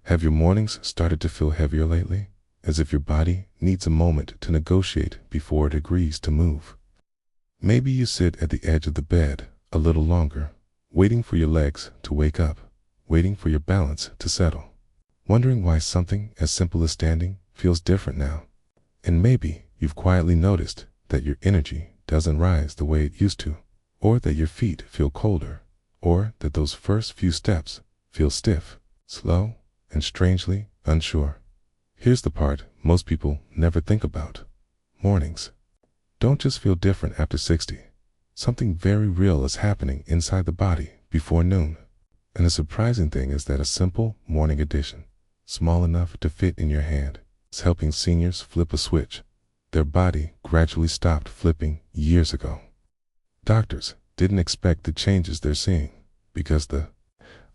Have your mornings started to feel heavier lately, as if your body needs a moment to negotiate before it agrees to move? Maybe you sit at the edge of the bed a little longer, waiting for your legs to wake up, waiting for your balance to settle, wondering why something as simple as standing feels different now. And maybe you've quietly noticed that your energy doesn't rise the way it used to, or that your feet feel colder, or that those first few steps feel stiff, slow, and strangely unsure. Here's the part most people never think about. Mornings don't just feel different after 60. Something very real is happening inside the body before noon. And the surprising thing is that a simple morning addition, small enough to fit in your hand, is helping seniors flip a switch their body gradually stopped flipping years ago. Doctors didn't expect the changes they're seeing because the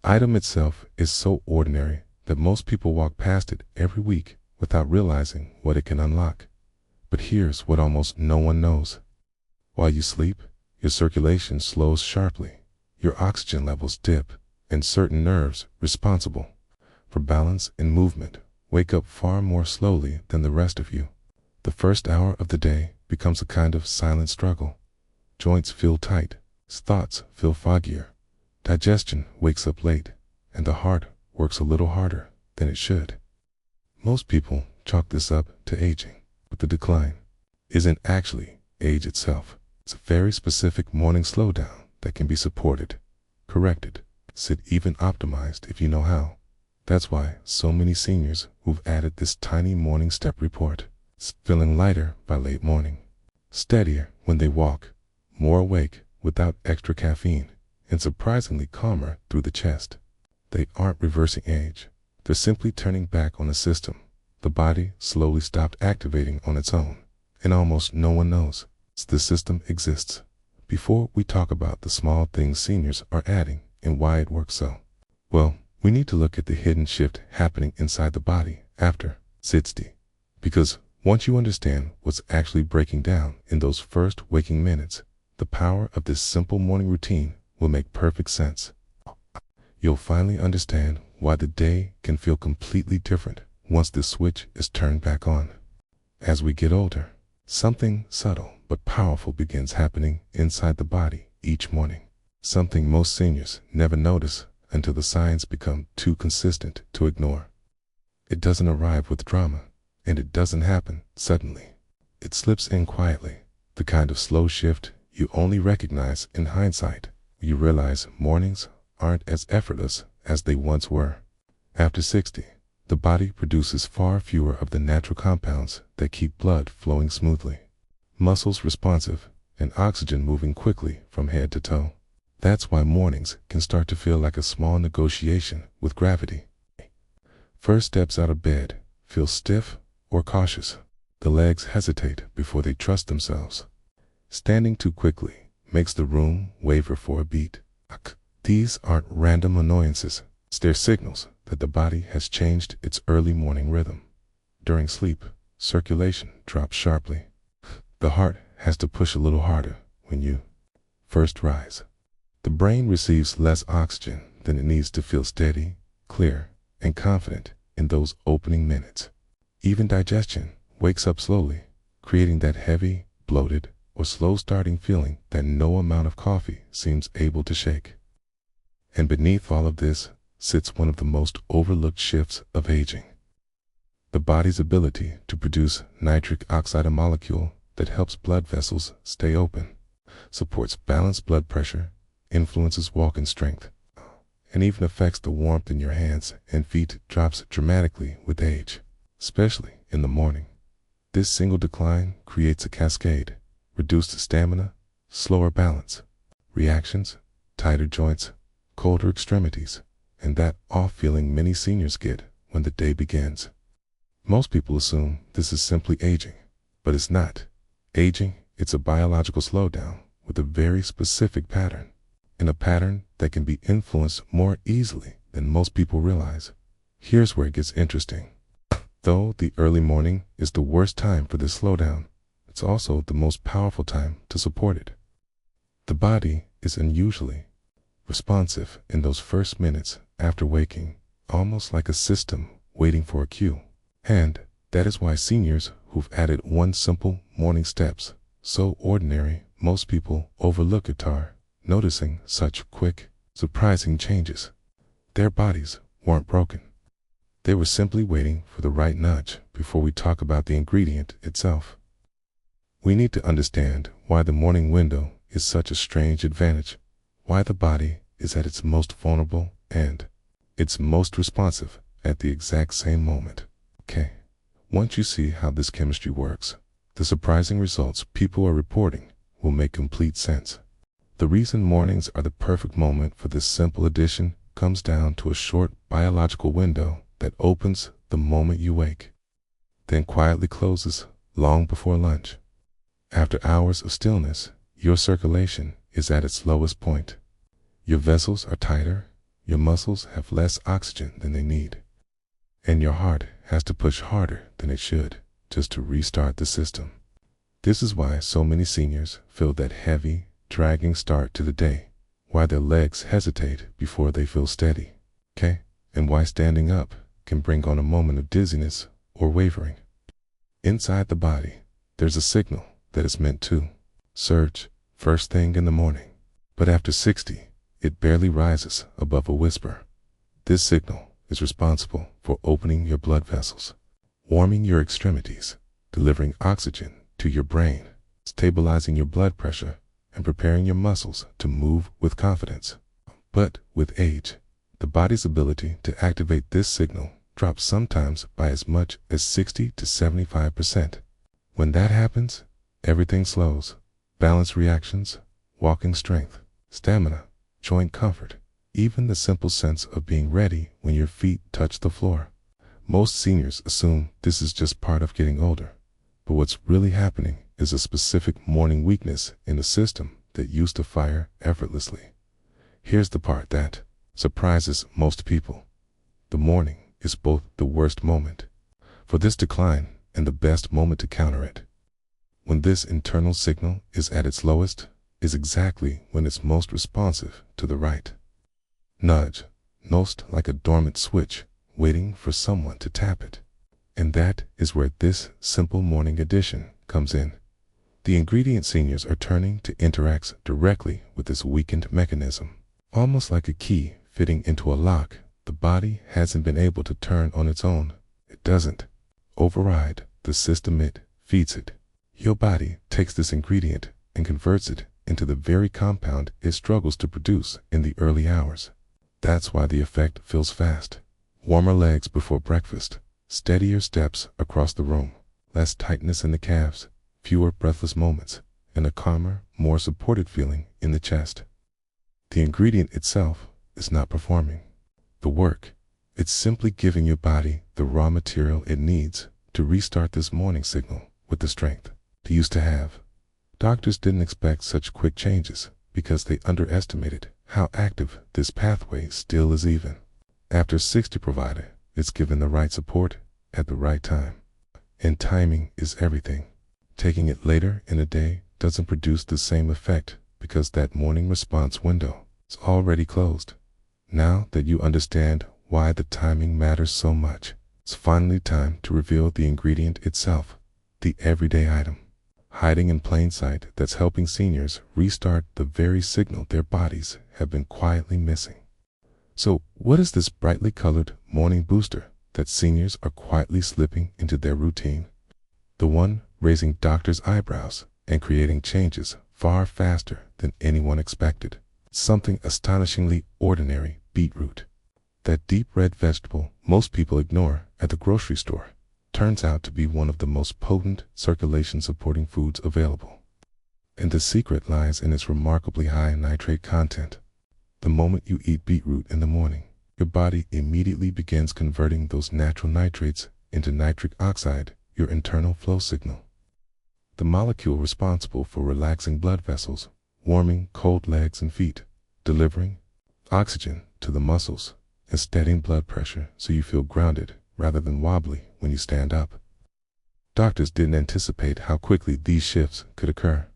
item itself is so ordinary that most people walk past it every week without realizing what it can unlock. But here's what almost no one knows. While you sleep, your circulation slows sharply, your oxygen levels dip, and certain nerves responsible for balance and movement wake up far more slowly than the rest of you. The first hour of the day becomes a kind of silent struggle. Joints feel tight, thoughts feel foggier, digestion wakes up late, and the heart works a little harder than it should. Most people chalk this up to aging, but the decline isn't actually age itself. It's a very specific morning slowdown that can be supported, corrected, even optimized if you know how. That's why so many seniors who've added this tiny morning step report, feeling lighter by late morning, steadier when they walk, more awake without extra caffeine, and surprisingly calmer through the chest. They aren't reversing age. They're simply turning back on a system the body slowly stopped activating on its own, and almost no one knows the system exists. Before we talk about the small things seniors are adding and why it works so well, we need to look at the hidden shift happening inside the body after 60. Because once you understand what's actually breaking down in those first waking minutes, the power of this simple morning routine will make perfect sense. You'll finally understand why the day can feel completely different once the switch is turned back on. As we get older, something subtle but powerful begins happening inside the body each morning. Something most seniors never notice until the signs become too consistent to ignore. It doesn't arrive with drama, and it doesn't happen suddenly. It slips in quietly, the kind of slow shift you only recognize in hindsight. You realize mornings aren't as effortless as they once were. After 60, the body produces far fewer of the natural compounds that keep blood flowing smoothly, muscles responsive, and oxygen moving quickly from head to toe. That's why mornings can start to feel like a small negotiation with gravity. First steps out of bed feel stiff or cautious. The legs hesitate before they trust themselves. Standing too quickly makes the room waver for a beat. These aren't random annoyances. They're signals that the body has changed its early morning rhythm. During sleep, circulation drops sharply. The heart has to push a little harder when you first rise. The brain receives less oxygen than it needs to feel steady, clear, and confident in those opening minutes. Even digestion wakes up slowly, creating that heavy, bloated, or slow-starting feeling that no amount of coffee seems able to shake. And beneath all of this sits one of the most overlooked shifts of aging. The body's ability to produce nitric oxide, a molecule that helps blood vessels stay open, supports balanced blood pressure, influences walking strength, and even affects the warmth in your hands and feet drops dramatically with age, especially in the morning. This single decline creates a cascade: reduced stamina, slower balance, reactions, tighter joints, colder extremities, and that off feeling many seniors get when the day begins. Most people assume this is simply aging, but it's not. Aging, it's a biological slowdown with a very specific pattern, and a pattern that can be influenced more easily than most people realize. Here's where it gets interesting. Though the early morning is the worst time for this slowdown, it's also the most powerful time to support it. The body is unusually responsive in those first minutes after waking, almost like a system waiting for a cue. And that is why seniors who've added one simple morning steps, so ordinary most people overlook it, are noticing such quick, surprising changes. Their bodies weren't broken. They were simply waiting for the right nudge. Before we talk about the ingredient itself, we need to understand why the morning window is such a strange advantage, why the body is at its most vulnerable and its most responsive at the exact same moment. Okay, once you see how this chemistry works, the surprising results people are reporting will make complete sense. The reason mornings are the perfect moment for this simple addition comes down to a short biological window that opens the moment you wake, then quietly closes long before lunch. After hours of stillness, your circulation is at its lowest point. Your vessels are tighter, your muscles have less oxygen than they need, and your heart has to push harder than it should just to restart the system. This is why so many seniors feel that heavy, dragging start to the day, why their legs hesitate before they feel steady, okay? And why standing up can bring on a moment of dizziness or wavering. Inside the body, there's a signal that is meant to surge first thing in the morning, but after 60, it barely rises above a whisper. This signal is responsible for opening your blood vessels, warming your extremities, delivering oxygen to your brain, stabilizing your blood pressure, and preparing your muscles to move with confidence. But with age, the body's ability to activate this signal drops sometimes by as much as 60 to 75%. When that happens, everything slows. Balance reactions, walking strength, stamina, joint comfort, even the simple sense of being ready when your feet touch the floor. Most seniors assume this is just part of getting older, but what's really happening is a specific morning weakness in the system that used to fire effortlessly. Here's the part that surprises most people. The morning is both the worst moment for this decline and the best moment to counter it. When this internal signal is at its lowest, is exactly when it's most responsive to the right nudge, most like a dormant switch waiting for someone to tap it. And that is where this simple morning addition comes in. The ingredient seniors are turning to interacts directly with this weakened mechanism. Almost like a key fitting into a lock, the body hasn't been able to turn on its own. It doesn't override the system, it feeds it. Your body takes this ingredient and converts it into the very compound it struggles to produce in the early hours. That's why the effect feels fast. Warmer legs before breakfast, steadier steps across the room, less tightness in the calves, fewer breathless moments, and a calmer, more supported feeling in the chest. The ingredient itself is not performing the work. It's simply giving your body the raw material it needs to restart this morning signal with the strength it used to have. Doctors didn't expect such quick changes because they underestimated how active this pathway still is. Even after 60, provided it's given the right support at the right time. And timing is everything. Taking it later in the day doesn't produce the same effect because that morning response window is already closed. Now that you understand why the timing matters so much, it's finally time to reveal the ingredient itself, the everyday item, hiding in plain sight that's helping seniors restart the very signal their bodies have been quietly missing. So, what is this brightly colored morning booster that seniors are quietly slipping into their routine? The one raising doctors' eyebrows and creating changes far faster than anyone expected. Something astonishingly ordinary: beetroot. That deep red vegetable most people ignore at the grocery store turns out to be one of the most potent circulation-supporting foods available. And the secret lies in its remarkably high nitrate content. The moment you eat beetroot in the morning, your body immediately begins converting those natural nitrates into nitric oxide, your internal flow signal. The molecule responsible for relaxing blood vessels, warming cold legs and feet, delivering oxygen to the muscles, and steadying blood pressure so you feel grounded rather than wobbly when you stand up. Doctors didn't anticipate how quickly these shifts could occur.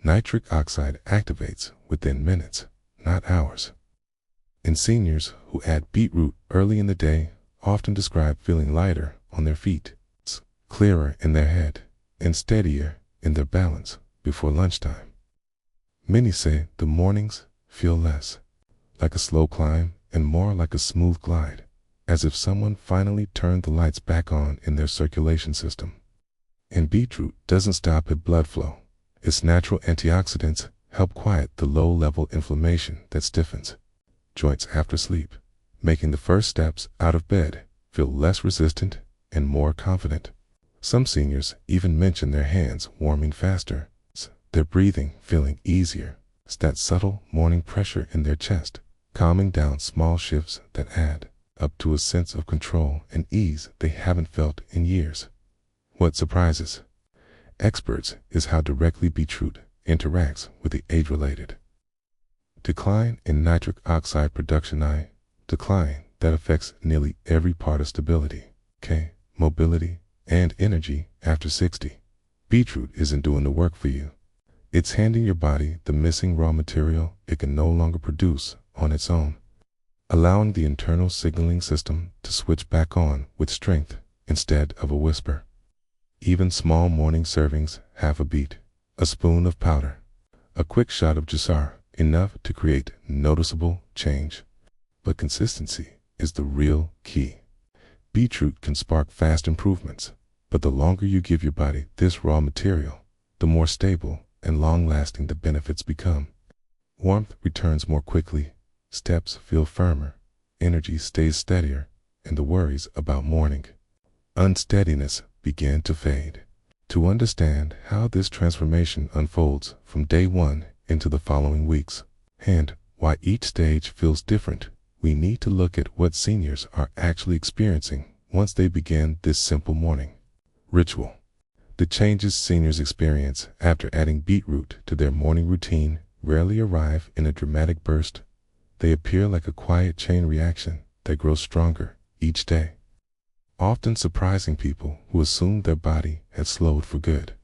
Nitric oxide activates within minutes, not hours. And seniors who add beetroot early in the day often describe feeling lighter on their feet, clearer in their head, and steadier in their balance before lunchtime. Many say the mornings feel less like a slow climb and more like a smooth glide, as if someone finally turned the lights back on in their circulation system. And beetroot doesn't stop at blood flow. Its natural antioxidants help quiet the low-level inflammation that stiffens joints after sleep, making the first steps out of bed feel less resistant and more confident. Some seniors even mention their hands warming faster, their breathing feeling easier, that subtle morning pressure in their chest, calming down small shifts that add up to a sense of control and ease they haven't felt in years. What surprises experts is how directly beetroot interacts with the age-related decline in nitric oxide production, decline that affects nearly every part of stability, mobility, and energy after 60. Beetroot isn't doing the work for you. It's handing your body the missing raw material it can no longer produce on its own, allowing the internal signaling system to switch back on with strength instead of a whisper. Even small morning servings, half a beet, a spoon of powder, a quick shot of jasar, enough to create noticeable change. But consistency is the real key. Beetroot can spark fast improvements, but the longer you give your body this raw material, the more stable and long-lasting the benefits become. Warmth returns more quickly, steps feel firmer, energy stays steadier, and the worries about morning unsteadiness begin to fade. To understand how this transformation unfolds from day one into the following weeks, and why each stage feels different, we need to look at what seniors are actually experiencing once they begin this simple morning ritual. The changes seniors experience after adding beetroot to their morning routine rarely arrive in a dramatic burst. They appear like a quiet chain reaction that grows stronger each day, often surprising people who assumed their body had slowed for good.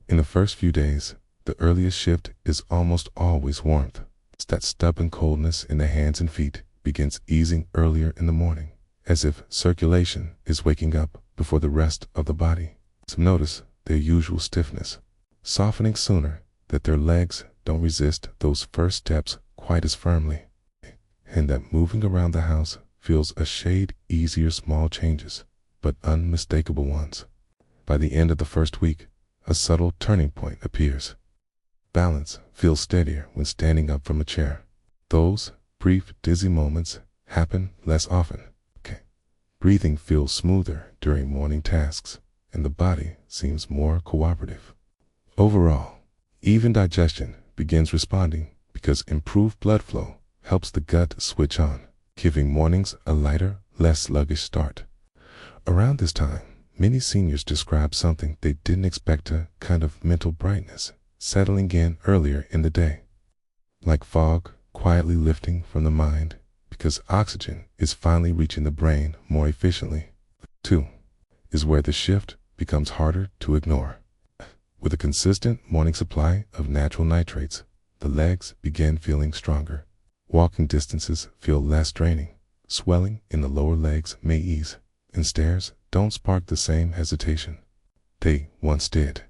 In the first few days, the earliest shift is almost always warmth. It's that stubborn coldness in the hands and feet begins easing earlier in the morning, as if circulation is waking up before the rest of the body. Some notice their usual stiffness, softening sooner, that their legs don't resist those first steps quite as firmly, and that moving around the house feels a shade easier. Small changes, but unmistakable ones. By the end of the first week, a subtle turning point appears. Balance feels steadier when standing up from a chair. Those brief dizzy moments happen less often. Breathing feels smoother during morning tasks, and the body seems more cooperative. Overall, even digestion begins responding because improved blood flow helps the gut switch on, giving mornings a lighter, less sluggish start. Around this time, many seniors describe something they didn't expect, a kind of mental brightness settling in earlier in the day, like fog quietly lifting from the mind because oxygen is finally reaching the brain more efficiently. 2. is where the shift becomes harder to ignore. With a consistent morning supply of natural nitrates, the legs begin feeling stronger. Walking distances feel less draining. Swelling in the lower legs may ease, and stairs don't spark the same hesitation they once did.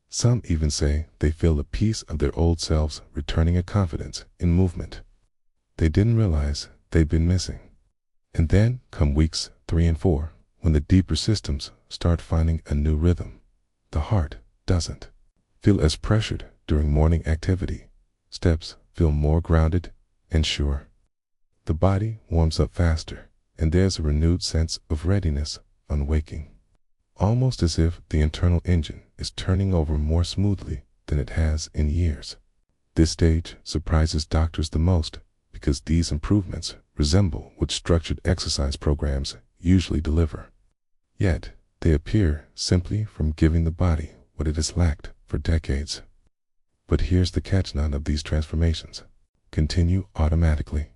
Some even say they feel a piece of their old selves returning, a confidence in movement they didn't realize they'd been missing. And then come weeks 3 and 4, when the deeper systems start finding a new rhythm. The heart doesn't feel as pressured during morning activity. Steps feel more grounded and sure. The body warms up faster, and there's a renewed sense of readiness on waking, almost as if the internal engine is turning over more smoothly than it has in years. This stage surprises doctors the most because these improvements resemble what structured exercise programs usually deliver. Yet, they appear simply from giving the body what it has lacked for decades. But here's the catch: none of these transformations continue automatically.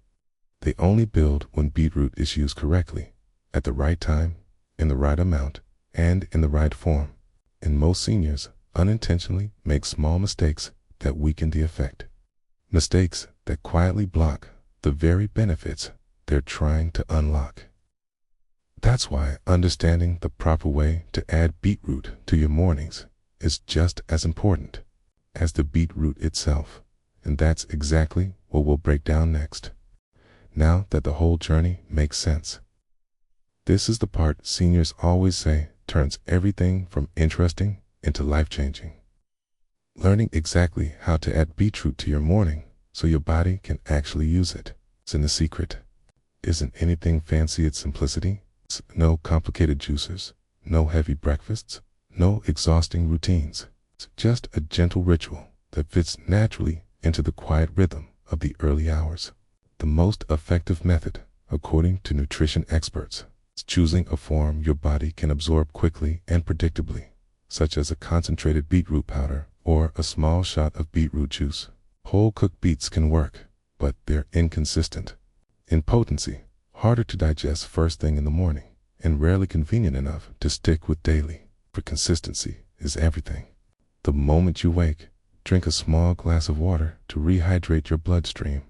They only build when beetroot is used correctly, at the right time, in the right amount, and in the right form. And most seniors unintentionally make small mistakes that weaken the effect. Mistakes that quietly block the very benefits they're trying to unlock. That's why understanding the proper way to add beetroot to your mornings is just as important as the beetroot itself. And that's exactly what we'll break down next, now that the whole journey makes sense. This is the part seniors always say turns everything from interesting into life-changing. Learning exactly how to add beetroot to your morning so your body can actually use it. And the secret isn't anything fancy, it's simplicity. It's no complicated juicers, no heavy breakfasts, no exhausting routines. It's just a gentle ritual that fits naturally into the quiet rhythm of the early hours. The most effective method, according to nutrition experts, is choosing a form your body can absorb quickly and predictably, such as a concentrated beetroot powder or a small shot of beetroot juice. Whole cooked beets can work, but they're inconsistent in potency, harder to digest first thing in the morning, and rarely convenient enough to stick with daily. For consistency is everything. The moment you wake, drink a small glass of water to rehydrate your bloodstream.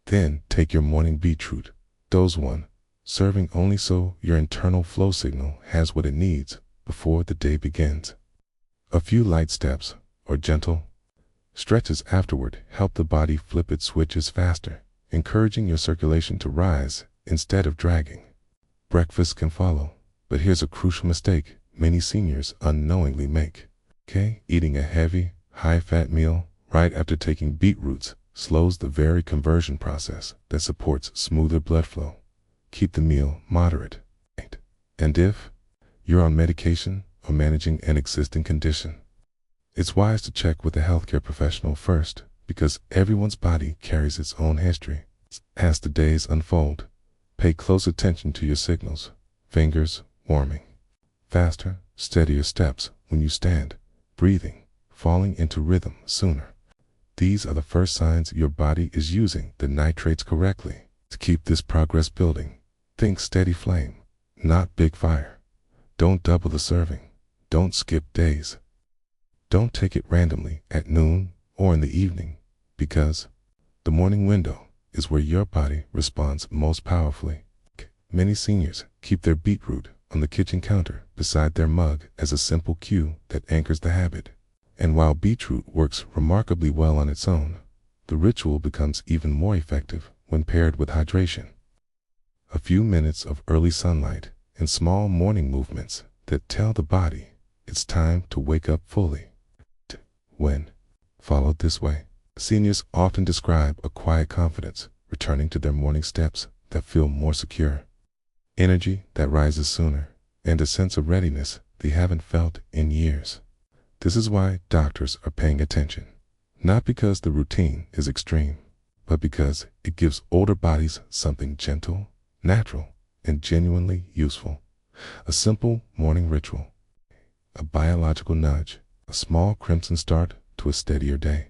Then take your morning beetroot, dose one, serving only so your internal flow signal has what it needs before the day begins. A few light steps, or gentle stretches afterward, help the body flip its switches faster, encouraging your circulation to rise instead of dragging. Breakfast can follow, but here's a crucial mistake many seniors unknowingly make. Eating a heavy, high-fat meal right after taking beetroots slows the very conversion process that supports smoother blood flow. Keep the meal moderate. And if you're on medication or managing an existing condition, it's wise to check with a healthcare professional first, because everyone's body carries its own history. As the days unfold, pay close attention to your signals. Fingers warming, faster, steadier steps when you stand, breathing, falling into rhythm sooner. These are the first signs your body is using the nitrates correctly. To keep this progress building, think steady flame, not big fire. Don't double the serving. Don't skip days. Don't take it randomly at noon or in the evening, because the morning window is where your body responds most powerfully. Many seniors keep their beetroot on the kitchen counter beside their mug as a simple cue that anchors the habit. And while beetroot works remarkably well on its own, the ritual becomes even more effective when paired with hydration. A few minutes of early sunlight and small morning movements that tell the body it's time to wake up fully. When followed this way, seniors often describe a quiet confidence returning to their morning steps that feel more secure, energy that rises sooner, and a sense of readiness they haven't felt in years. This is why doctors are paying attention, not because the routine is extreme, but because it gives older bodies something gentle, natural, and genuinely useful. A simple morning ritual, a biological nudge, a small crimson start to a steadier day.